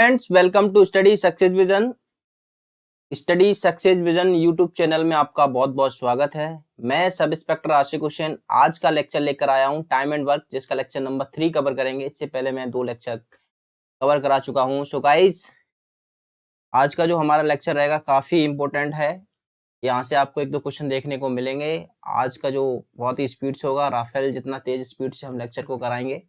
Friends, welcome to study success vision. Study success vision YouTube channel में आपका बहुत बहुत स्वागत है। मैं सब इंस्पेक्टर आशिक हुसैन आज का लेक्चर लेकर आया हूं, टाइम एंड वर्क, जिसका लेक्चर नंबर 3 कवर करेंगे। इससे पहले मैं 2 लेक्चर कवर करा चुका हूं। सो गाइस, आज का जो हमारा लेक्चर रहेगा काफी इंपॉर्टेंट है। यहाँ से आपको 1-2 क्वेश्चन देखने को मिलेंगे। आज का जो बहुत ही स्पीड से होगा, राफेल जितना तेज स्पीड से हम लेक्चर को कराएंगे।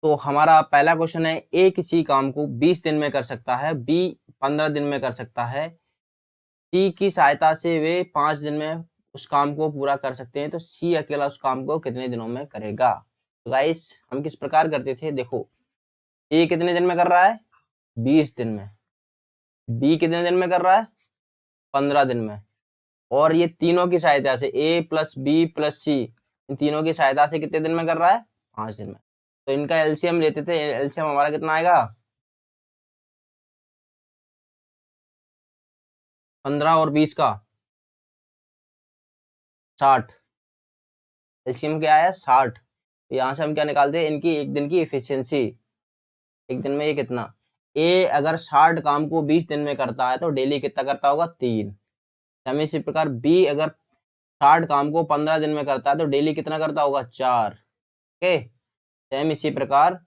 तो हमारा पहला क्वेश्चन है, ए किसी काम को 20 दिन में कर सकता है, बी 15 दिन में कर सकता है, सी की सहायता से वे 5 दिन में उस काम को पूरा कर सकते हैं, तो सी अकेला उस काम को कितने दिनों में करेगा। तो गाइस, हम किस प्रकार करते थे, देखो ए कितने दिन में कर रहा है, 20 दिन में, बी कितने दिन में कर रहा है, 15 दिन में, और ये तीनों की सहायता से ए प्लस बी प्लस सी, इन तीनों की सहायता से कितने दिन में कर रहा है, 5 दिन में। तो इनका एलसीएम लेते थे, एलसीएम हमारा कितना आएगा, 15 और 20 का 60। एलसीएम क्या है, 60। तो यहाँ से हम क्या निकालते हैं, इनकी एक दिन की एफिशिएंसी। एक दिन में ये कितना, ए अगर 60 काम को 20 दिन में करता है तो डेली कितना करता होगा, 3। सेम इसी प्रकार बी अगर 60 काम को 15 दिन में करता है तो डेली कितना करता होगा, 4। ओके, सेम इसी प्रकार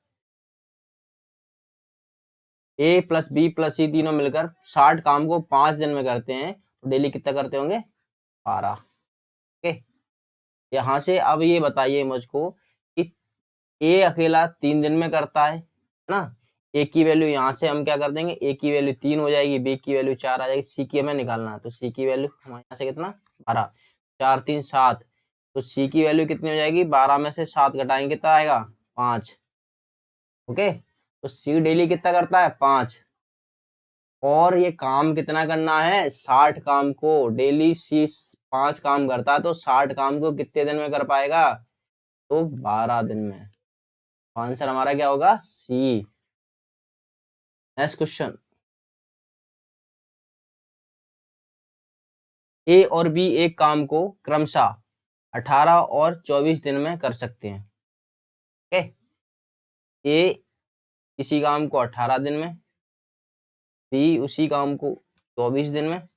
ए प्लस बी प्लस सी तीनों मिलकर 60 काम को 5 दिन में करते हैं तो डेली कितना करते होंगे, 12। ओके, यहाँ से अब ये बताइए मुझको कि ए अकेला 3 दिन में करता है ना। ए की वैल्यू यहाँ से हम क्या कर देंगे, ए की वैल्यू 3 हो जाएगी, बी की वैल्यू 4 आ जाएगी, सी की हमें निकालना है, तो सी की वैल्यू हमारे यहाँ से कितना, 12, 4 3 7, तो सी की वैल्यू कितनी हो जाएगी, 12 में से 7 घटाएंगे कितना आएगा, 5। ओके, तो सी डेली कितना करता है, 5, और ये काम कितना करना है, 60 काम को डेली सी 5 काम करता है, तो 60 काम को कितने दिन में कर पाएगा, तो 12 दिन में। आंसर हमारा क्या होगा, सी। नेक्स्ट क्वेश्चन, ए और बी एक काम को क्रमशः 18 और 24 दिन में कर सकते हैं। ओके, ए इसी काम को 18 दिन में, बी उसी काम को 24 दिन में,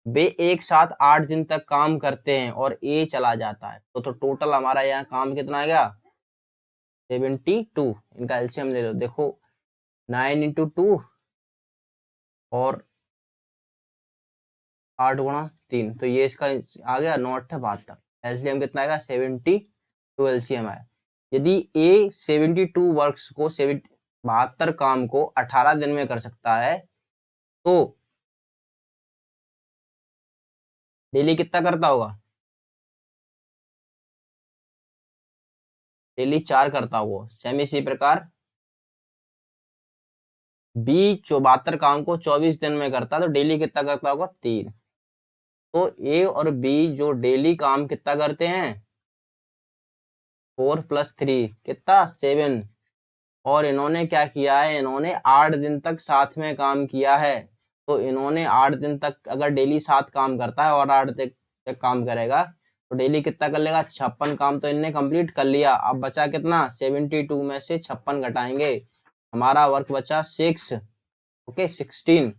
वे एक साथ 8 दिन तक काम करते हैं और ए चला जाता है, तो टोटल हमारा यहाँ काम कितना आ गया, 72। इनका एलसीएम ले लो, देखो 9 इंटू 2 और 8 गुणा 3, तो ये इसका आ गया 9 8 72। एलसीएम कितना आएगा, 72 एलसीएम आया। यदि ए 72 वर्क्स को 72 काम को 18 दिन में कर सकता है तो डेली कितना करता होगा, डेली 4 करता होगा। सेम इसी प्रकार बी 72 काम को 24 दिन में करता है तो डेली कितना करता होगा, 3। तो ए और बी जो डेली काम कितना करते हैं, 4 + 3 कितना, 7, और इन्होंने क्या किया है, इन्होंने 8 दिन तक साथ में काम किया है। तो इन्होंने 8 दिन तक अगर डेली 7 काम करता है और 8 तक काम करेगा तो डेली कितना कर लेगा, 56 काम तो इनने कंप्लीट कर लिया। अब बचा कितना, 72 में से 56 घटाएंगे, हमारा वर्क बचा 6। ओके, 16,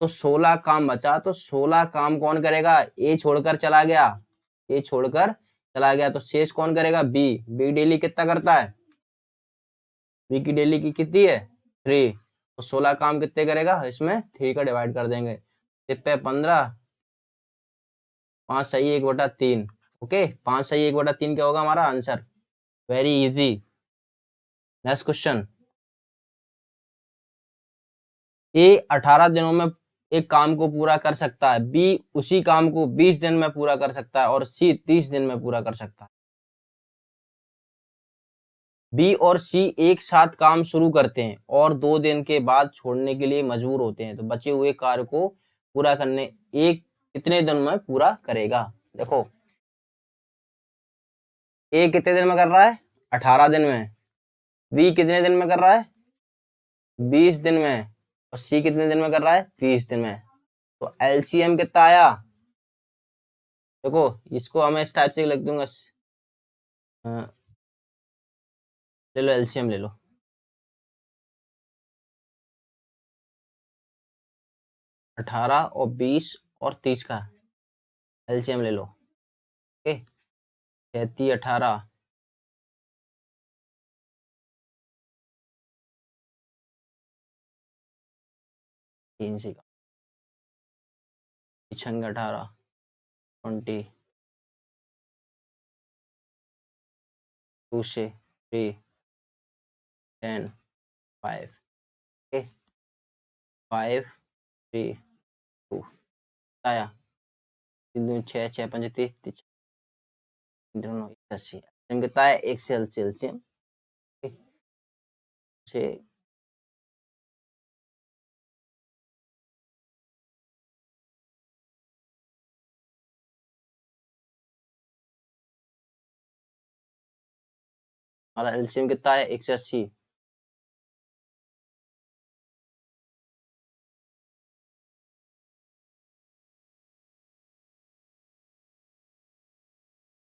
तो 16 काम बचा, तो 16 काम कौन करेगा, ए छोड़कर चला गया, ए छोड़कर चला गया, तो शेष कौन करेगा, बी। बी डेली कितना करता है, बी की डेली की कितनी है, 3, तो 16 काम कितने करेगा, इसमें 3 का डिवाइड कर देंगे, पे 15, 5 सही 1/3। ओके, 5 सही 1/3 क्या होगा हमारा answer, very easy. Next question, A 18 दिनों में एक काम को पूरा कर सकता है, बी उसी काम को 20 दिन में पूरा कर सकता है, और सी 30 दिन में पूरा कर सकता है। बी और सी एक साथ काम शुरू करते हैं और 2 दिन के बाद छोड़ने के लिए मजबूर होते हैं, तो बचे हुए कार्य को पूरा करने एक कितने दिन में पूरा करेगा। देखो, ए कितने दिन में कर रहा है, 18 दिन में, बी कितने दिन में कर रहा है, 20 दिन में, और सी कितने दिन में कर रहा है, 30 दिन में। तो एलसीएम कितना आया, देखो इसको हमें इस टाइप से लिख दूंगा, ले लो एलसीएम ले लो। 18 और 20 और 30 का एलसीएम ले लो। ओके 33 18 3 सी का 6 18 20 2 से 3 10 5 ओके 5 3 2 आया 3 2 6 6 5 30 30 दोनों 80 एलसीएम कितना है 1 से एलसीएम से हमारा एलसीएम कितना है 180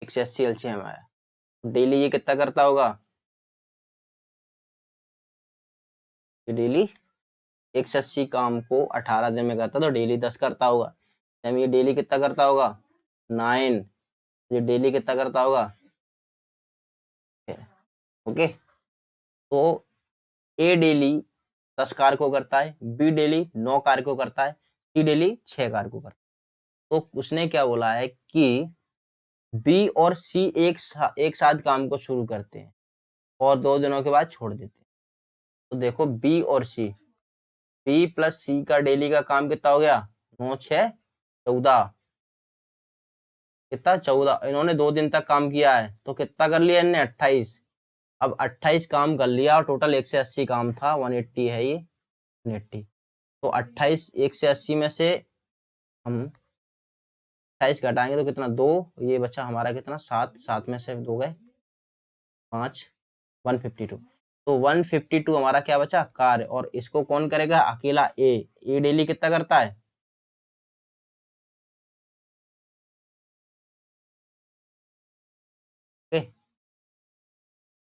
180 एलसीएम आया। डेली ये कितना करता होगा ये डेली 180 काम को 18 दिन में करता तो डेली 10 करता होगा। ये डेली कितना करता होगा 9 ये डेली कितना करता होगा ओके तो ए डेली 10 कार्य को करता है, बी डेली 9 कार्य को करता है, सी डेली 6 कार्य को करता है। तो उसने क्या बोला है कि बी और सी एक साथ काम को शुरू करते हैं और 2 दिनों के बाद छोड़ देते हैं। तो देखो बी और सी, बी प्लस सी का डेली का काम कितना हो गया 9 6 14 कितना 14। इन्होंने 2 दिन तक काम किया है तो कितना कर लिया इनने 28। अब 28 काम कर लिया और टोटल 180 काम था 180 है ये 180। तो 28 180 में से हम 28 घटाएंगे तो कितना 2 ये बचा हमारा कितना 7 7 में से 2 गए 5 152। तो 152 हमारा क्या बचा कार्य और इसको कौन करेगा अकेला ए डेली कितना करता है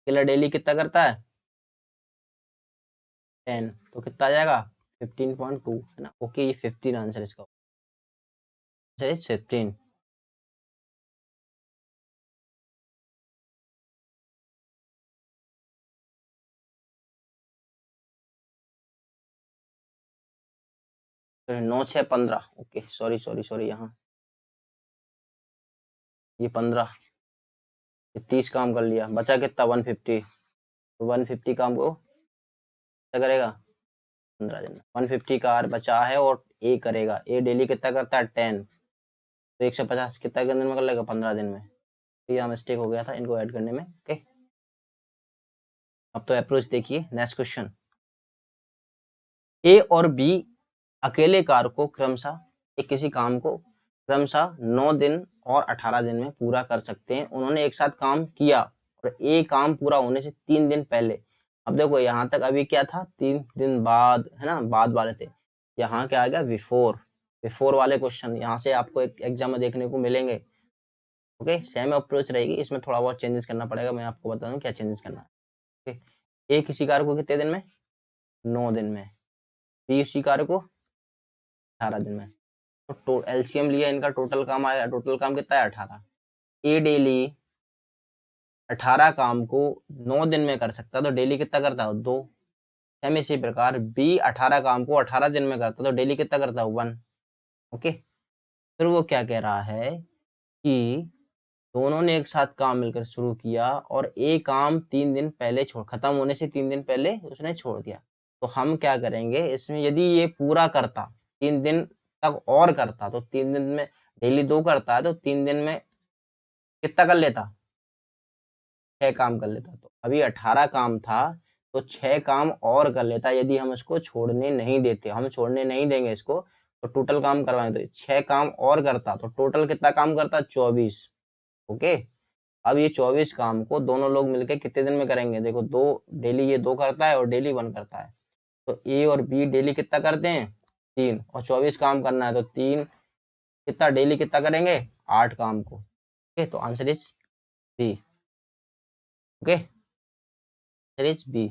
अकेला डेली कितना करता है 10 तो कितना आ जाएगा 15.2 है ना। ओके ये 15 आंसर इसका आंसर इज 15। तो 9 6 15 ओके सॉरी सॉरी सॉरी यहाँ ये 15 ये 30 काम कर लिया बचा कितना 150। तो 150 काम को क्या करेगा 15 दिन 150 का आर बचा है और ए करेगा ए डेली कितना करता है 10 तो 150 कितना दिन में कर लेगा 15 दिन में। तो यहाँ मिस्टेक हो गया था इनको ऐड करने में ओके। अब तो अप्रोच देखिए नेक्स्ट क्वेश्चन ए और बी अकेले कार को क्रमशः एक किसी काम को क्रमशः 9 दिन और 18 दिन में पूरा कर सकते हैं। उन्होंने एक साथ काम किया और ए काम पूरा होने से 3 दिन पहले। अब देखो यहाँ तक अभी क्या था 3 दिन बाद है ना बाद वाले थे। यहाँ क्या आ गया बिफोर बिफोर वाले क्वेश्चन यहाँ से आपको एक एग्जाम में देखने को मिलेंगे। ओके सेम अप्रोच रहेगी इसमें थोड़ा बहुत चेंजेस करना पड़ेगा मैं आपको बता दूं क्या चेंजेस करना है। ओके ए किसी कार को कितने दिन में 9 दिन में बी उसी कार को 18 दिन में। तो एलसीएम लिया इनका टोटल काम आया टोटल काम कितना है 18। ए डेली 18 काम को 9 दिन में कर सकता तो डेली कितना करता है 2। सेम इसी प्रकार बी 18 काम को 18 दिन में करता तो डेली कितना करता है 1। ओके फिर वो क्या कह रहा है कि दोनों ने एक साथ काम मिलकर शुरू किया और ए काम 3 दिन पहले छोड़ खत्म होने से 3 दिन पहले उसने छोड़ दिया। तो हम क्या करेंगे इसमें यदि ये पूरा करता 3 दिन तक और करता तो 3 दिन में डेली 2 करता है तो 3 दिन में कितना कर लेता 6 काम कर लेता। तो अभी 18 काम था तो 6 काम और कर लेता यदि हम इसको छोड़ने नहीं देते। हम छोड़ने नहीं देंगे इसको तो टोटल काम करवाएंगे तो 6 काम और करता तो टोटल कितना काम करता 24। ओके अब ये 24 काम को दोनों लोग मिलकर कितने दिन में करेंगे देखो 2 डेली ये 2 करता है और डेली 1 करता है। तो ए और बी डेली कितना करते हैं 3 और 24 काम करना है तो 3 कितना डेली कितना करेंगे 8 काम को। ओके तो answer is B. Okay is B.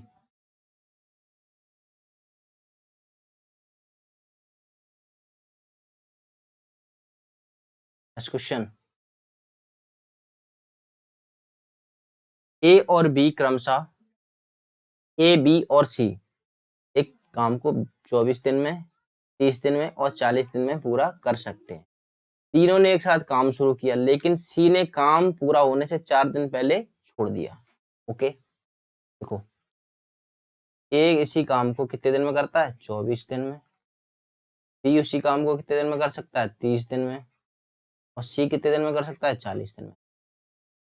Next question, A और बी क्रमशः ए, बी और सी एक काम को 24 दिन में, 30 दिन में और 40 दिन में पूरा कर सकते हैं। तीनों ने एक साथ काम शुरू किया, लेकिन सी ने काम पूरा होने से 4 दिन पहले छोड़ दिया। ओके, देखो ए इसी काम को कितने दिन में करता है? 24 दिन में। बी उसी काम को कितने दिन में कर सकता है? 30 दिन में। और सी कितने दिन में कर सकता है? 40 दिन में।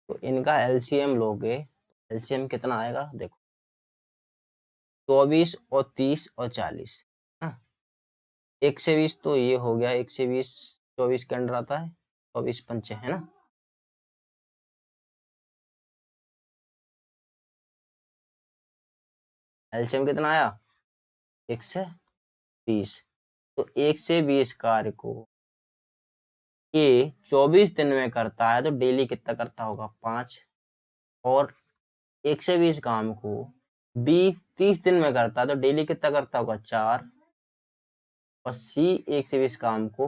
तो इनका एलसीएम लोगे, एलसीएम कितना आएगा? देखो 24 और 30 और 40, 1 से 20 तो ये हो गया, 1 से 20 24 के अंडर आता है, 24 पंचे है ना। एलसीएम कितना आया? 1 से 20। तो 1 से 20 कार्य को ए 24 दिन में करता है, तो डेली कितना करता होगा? 5। और 1 से 20 काम को बी 30 दिन में करता है, तो डेली कितना करता होगा? 4। और सी 1 से 20 काम को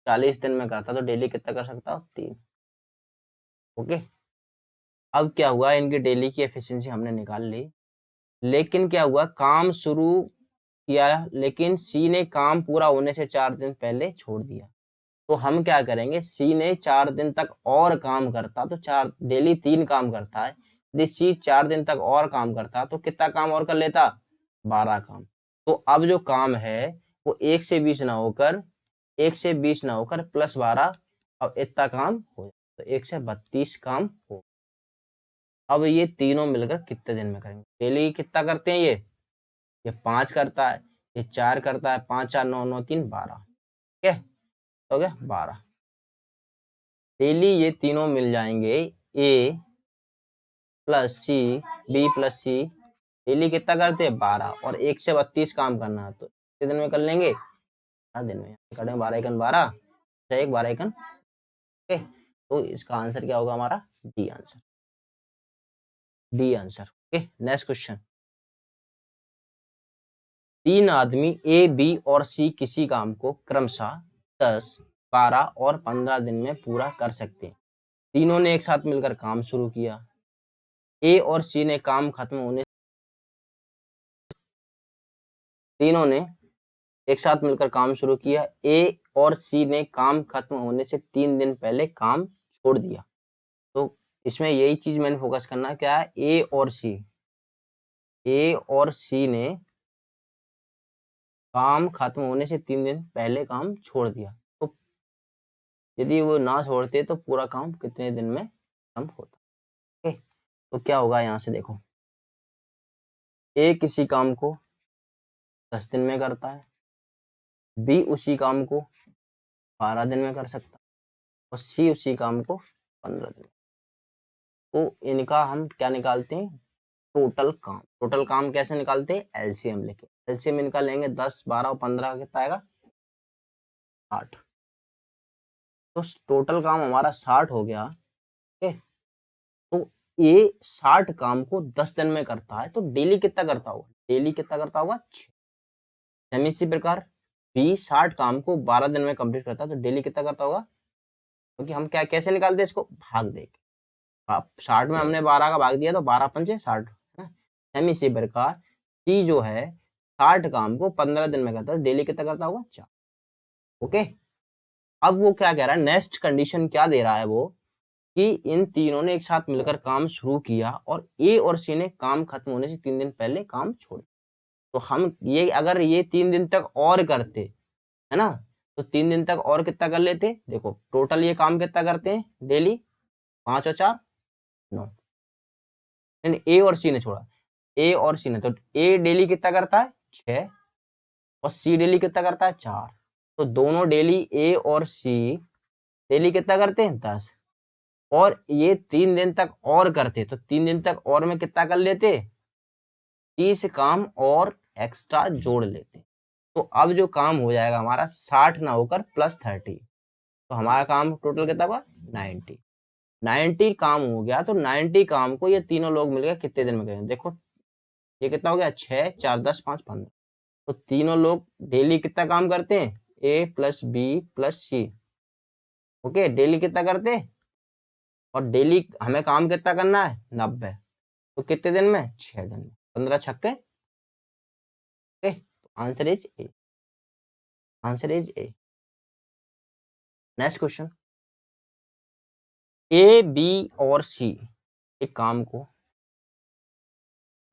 40 दिन में करता है, तो डेली कितना कर सकता हो? 3। ओके, अब क्या हुआ, इनकी डेली की एफिशिएंसी हमने निकाल ली, लेकिन क्या हुआ, काम शुरू किया, लेकिन सी ने काम पूरा होने से 4 दिन पहले छोड़ दिया। तो हम क्या करेंगे, सी ने 4 दिन तक और काम करता, तो 4 डेली 3 काम करता है, यदि सी 4 दिन तक और काम करता तो कितना काम और कर लेता? 12 काम। तो अब जो काम है वो 1 से 20 ना होकर, 1 से 20 ना होकर +12, अब इतना काम हो जाए, तो 1 से 32 काम हो। अब ये तीनों मिलकर कितने दिन में करेंगे? डेली कितना करते हैं ये 5 करता है, ये 4 करता है, 5 4 9 9 3 12, ठीक है, हो गया 12। डेली ये तीनों मिल जाएंगे, ए प्लस सी, बी प्लस सी, डेली कितना करते हैं? 12। और 1 से 32 काम करना है, तो कितने दिन में कर लेंगे? 4 दिन में। करें 12 एकन 12, 1 12 एकन, ओके। तो इसका आंसर क्या होगा हमारा? D answer, D answer. Okay, next question, 3 आदमी ए, बी और सी किसी काम को क्रमशः 10, 12 और 15 दिन में पूरा कर सकते हैं। तीनों ने एक साथ मिलकर काम शुरू किया। ए और सी ने काम खत्म होने, तीनों ने एक साथ मिलकर काम शुरू किया। ए और सी ने काम खत्म होने से 3 दिन पहले काम छोड़ दिया। तो इसमें यही चीज मैंने फोकस करना, क्या है? ए और सी, ए और सी ने काम खत्म होने से 3 दिन पहले काम छोड़ दिया। तो यदि वो ना छोड़ते तो पूरा काम कितने दिन में खत्म होता? ओके, तो क्या होगा यहाँ से देखो, ए किसी काम को 10 दिन में करता है, बी उसी काम को 12 दिन में कर सकता है, और सी उसी काम को 15 दिन। तो इनका हम क्या निकालते हैं? टोटल काम। टोटल काम कैसे निकालते हैं? एलसीएम लेके। एलसीएम इनका लेंगे 10 12 और 15 कितना आएगा? 60। तो टोटल काम हमारा 60 हो गया। ओके, तो ये 60 काम को 10 दिन में करता है, तो डेली कितना करता होगा? डेली कितना करता होगा? 6। सेम इसी प्रकार बी 60 काम को 12 दिन में कंप्लीट करता है, तो डेली कितना करता होगा? क्योंकि हम क्या कैसे निकालते हैं इसको? भाग देके। 60 में हमने 12 का भाग दिया, तो 12 पंचे 60 है। सेम इसी प्रकार सी जो है 60 काम को 15 दिन में करता है, डेली कितना करता होगा? 4। ओके, अब वो क्या कह रहा है, नेक्स्ट कंडीशन क्या दे रहा है वो, कि इन तीनों ने एक साथ मिलकर काम शुरू किया और ए और सी ने काम खत्म होने से 3 दिन पहले काम छोड़। तो हम ये अगर ये 3 दिन तक और करते है ना, तो 3 दिन तक और कितना कर लेते? देखो टोटल ये काम कितना करते हैं डेली? 5 और 4 9। ए और सी ने छोड़ा, ए और सी ने, तो ए डेली कितना करता है? 6। और सी डेली कितना करता है? 4। तो दोनों डेली ए और सी डेली कितना करते हैं? 10। और ये 3 दिन तक और करते, तो 3 दिन तक और में कितना कर लेते? 30 काम और एक्स्ट्रा जोड़ लेते। तो अब जो काम हो जाएगा हमारा 60 ना होकर +30, तो हमारा काम टोटल कितना हुआ? 90। 90 काम हो गया। तो 90 काम को ये तीनों लोग मिलकर कितने दिन में करेंगे? देखो ये कितना हो गया 6 4 10 5 15। तो तीनों लोग डेली कितना काम करते हैं, ए प्लस बी प्लस सी। ओके, डेली कितना करते हैं, और डेली हमें काम कितना करना है 90। तो कितने दिन में, 6 दिन में, 15 छक्के। ओके, तो answer is A, answer is A. Next question, A B और सी एक काम को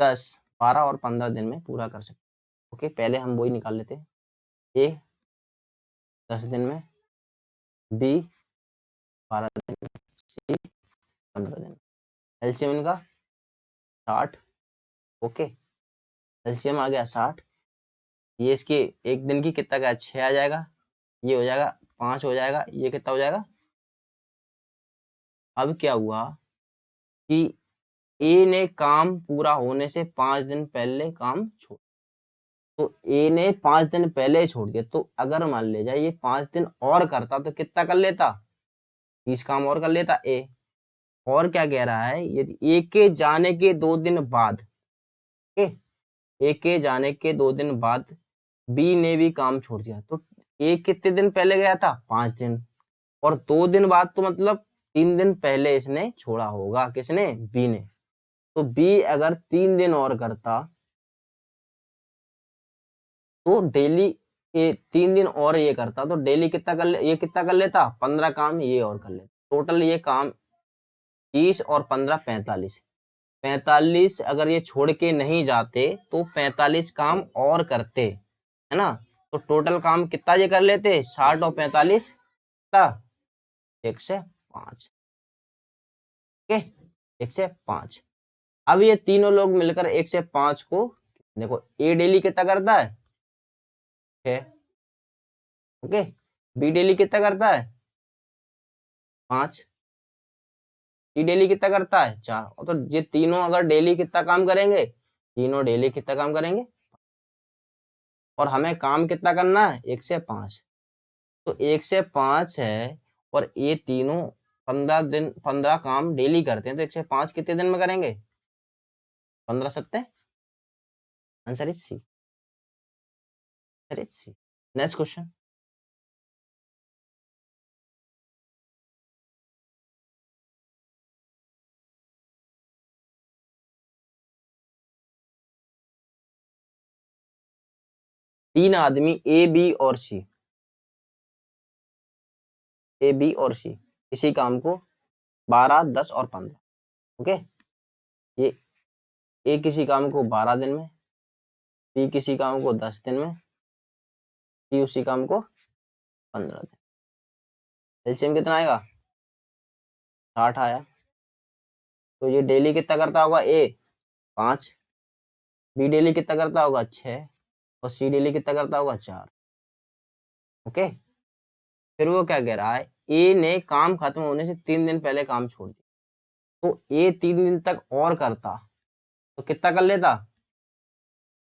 10 12 और 15 दिन में पूरा कर सकते। ओके, पहले हम वही निकाल लेते हैं, ए 10 दिन में, बी 12 दिन में, सी 15 दिन में। एलसीएम इनका 60। ओके, एलसीएम आ गया 60। ये इसके एक दिन की कितना का 6 आ जाएगा, ये हो जाएगा 5 हो जाएगा, ये कितना हो जाएगा। अब क्या हुआ कि ए ने काम पूरा होने से 5 दिन पहले काम छोड़, तो ए ने 5 दिन पहले छोड़ दिया। तो अगर मान ले जाए ये 5 दिन और करता तो कितना कर लेता, 30 काम और कर लेता ए। और क्या कह रहा है, यदि ए के जाने के 2 दिन बाद, ए के जाने के 2 दिन बाद बी ने भी काम छोड़ दिया, तो ए कितने दिन पहले गया था, 5 दिन, और 2 दिन बाद तो मतलब 3 दिन पहले इसने छोड़ा होगा, किसने, बी ने। तो बी अगर 3 दिन और करता तो डेली, ये 3 दिन और ये करता तो डेली कितना कर ले, ये कितना कर लेता, 15 काम ये और कर लेता। टोटल ये काम 30 और 15 45, 45 अगर ये छोड़ के नहीं जाते तो 45 काम और करते, है ना। तो टोटल काम कितना ये कर लेते, 60 और 45 कितना, 105। ओके, 105। अब ये तीनों लोग मिलकर 105 को, देखो ए डेली कितना करता है 6, ओके, बी डेली कितना करता है 5, सी डेली कितना करता है 4। और तो ये तीनों अगर डेली कितना काम करेंगे, तीनों डेली कितना काम करेंगे, और हमें काम कितना करना है 105। तो 105 है, और ये तीनों 15 दिन 15 काम डेली करते हैं, तो 105 कितने दिन में करेंगे, 15 सत्ते। Answer is C, answer is C. Next question, तीन आदमी ए बी और सी, ए बी और सी इसी काम को 12 10 और 15, ओके, ये ए किसी काम को 12 दिन में, बी किसी काम को 10 दिन में, सी उसी काम को 15 दिन। एलसीएम कितना आएगा, 60 आया। तो ये डेली कितना करता होगा, ए 5, बी डेली कितना करता होगा 6, और सी डेली कितना करता होगा 4। ओके, फिर वो क्या कह रहा है, ए ने काम खत्म होने से 3 दिन पहले काम छोड़ दिया, तो ए 3 दिन तक और करता तो कितना कर लेता,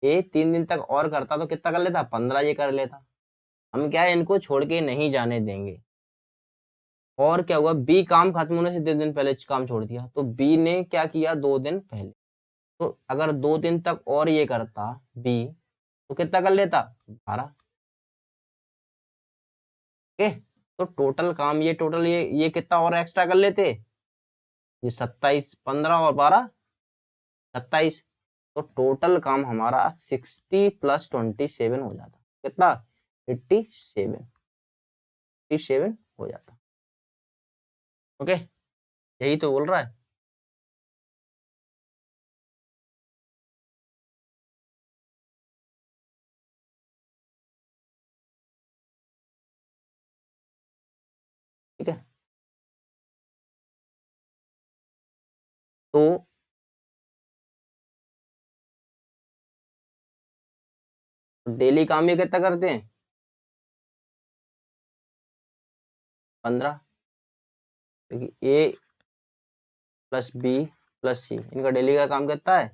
ए 3 दिन तक और करता तो कितना कर लेता, 15 ये कर लेता। हम क्या है, इनको छोड़ के नहीं जाने देंगे। और क्या हुआ, बी काम खत्म होने से 2 दिन पहले काम छोड़ दिया, तो बी ने क्या किया 2 दिन पहले, तो अगर 2 दिन तक और ये करता बी तो कितना कर लेता, 12। ओके, तो टोटल काम ये टोटल ये कितना और एक्स्ट्रा कर लेते, ये 27, 15 और 12 27। तो टोटल काम हमारा 60 + 27 हो जाता, कितना 87, 87 हो जाता। ओके, यही तो बोल रहा है। ठीक है, तो डेली काम ये कितना करते हैं, 15, क्योंकि ए प्लस बी प्लस सी इनका डेली का काम कितना है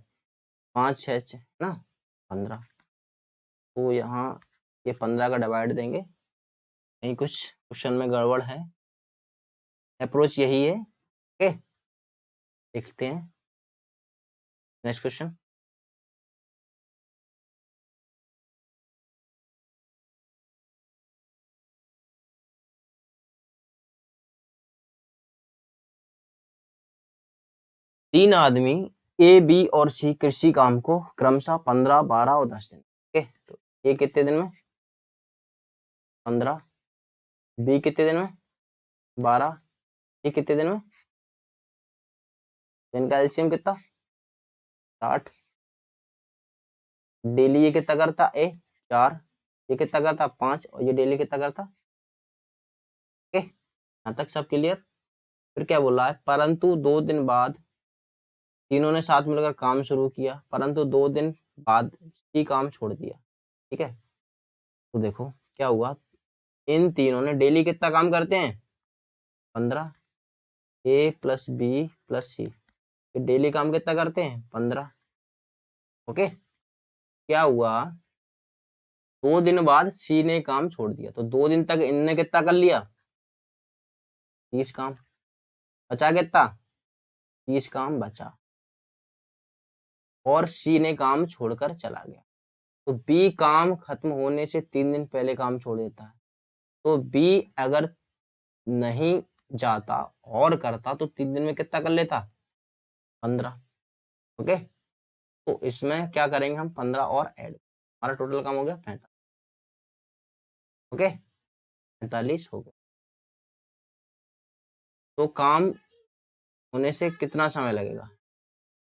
5 6 ना 15। तो यहाँ ये 15 का डिवाइड देंगे, कहीं कुछ क्वेश्चन में गड़बड़ है, अप्रोच यही है। ओके, देखते हैं नेक्स्ट क्वेश्चन। 3 आदमी ए, बी और सी कृषि काम को क्रमशः 15, 12 और 10 दिन। ओके, तो ए कितने दिन में? 15, बी कितने दिन में? 12, सी कितने दिन में? इनका एलसीएम कितना? 60। डेली ये कितना करता? ए 4, ये कितना करता? 5 और ये डेली कितना करता? ओके, यहाँ तक सब क्लियर। फिर क्या बोला है? परंतु 2 दिन बाद तीनों ने साथ मिलकर काम शुरू किया, परंतु 2 दिन बाद सी काम छोड़ दिया। ठीक है, तो देखो क्या हुआ, इन तीनों ने डेली कितना काम करते हैं? 15, ए प्लस बी प्लस सी, डेली काम कितना करते हैं? 15। ओके, क्या हुआ, 2 दिन बाद सी ने काम छोड़ दिया, तो 2 दिन तक इनने कितना कर लिया? 30 काम। बचा कितना? 30 काम बचा, और सी ने काम छोड़कर चला गया। तो बी काम खत्म होने से 3 दिन पहले काम छोड़ देता है, तो बी अगर नहीं जाता और करता तो 3 दिन में कितना कर लेता? 15। ओके, तो इसमें क्या करेंगे हम? 15 और ऐड, हमारा टोटल काम हो गया 45। ओके, 45 हो गया। तो काम होने से कितना समय लगेगा?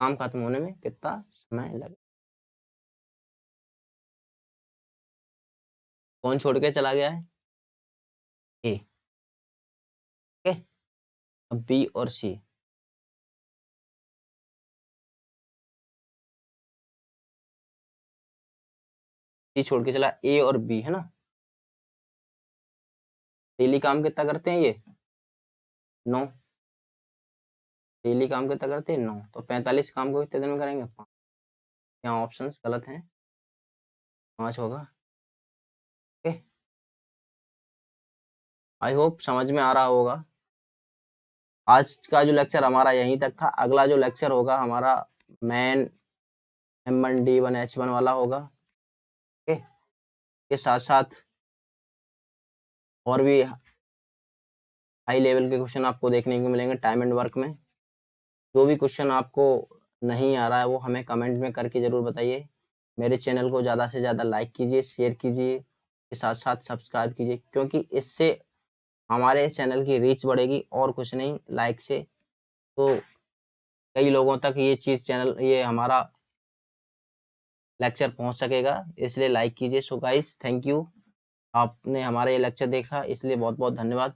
काम खत्म होने में कितना समय लगेगा? कौन छोड़ के चला गया है? ए। ओके, अब बी और सी, सी छोड़ के चला, ए और बी है ना। डेली काम कितना करते हैं ये? 9। डेली काम कितना करते हैं? 9। तो 45 काम को कितने दिन में करेंगे? 5। यहाँ ऑप्शंस गलत हैं, 5 होगा। ओके, आई होप समझ में आ रहा होगा। आज का जो लेक्चर हमारा यहीं तक था। अगला जो लेक्चर होगा हमारा मेन M1D1H1 वाला होगा। ओके, के साथ साथ और भी हाई लेवल के क्वेश्चन आपको देखने को मिलेंगे टाइम एंड वर्क में। जो भी क्वेश्चन आपको नहीं आ रहा है वो हमें कमेंट में करके ज़रूर बताइए। मेरे चैनल को ज़्यादा से ज़्यादा लाइक कीजिए, शेयर कीजिए, के साथ साथ सब्सक्राइब कीजिए, क्योंकि इससे हमारे चैनल की रीच बढ़ेगी और कुछ नहीं, लाइक से। तो कई लोगों तक ये चीज़ चैनल, ये हमारा लेक्चर पहुंच सकेगा, इसलिए लाइक कीजिए। सो गाइस, थैंक यू, आपने हमारा ये लेक्चर देखा, इसलिए बहुत बहुत धन्यवाद।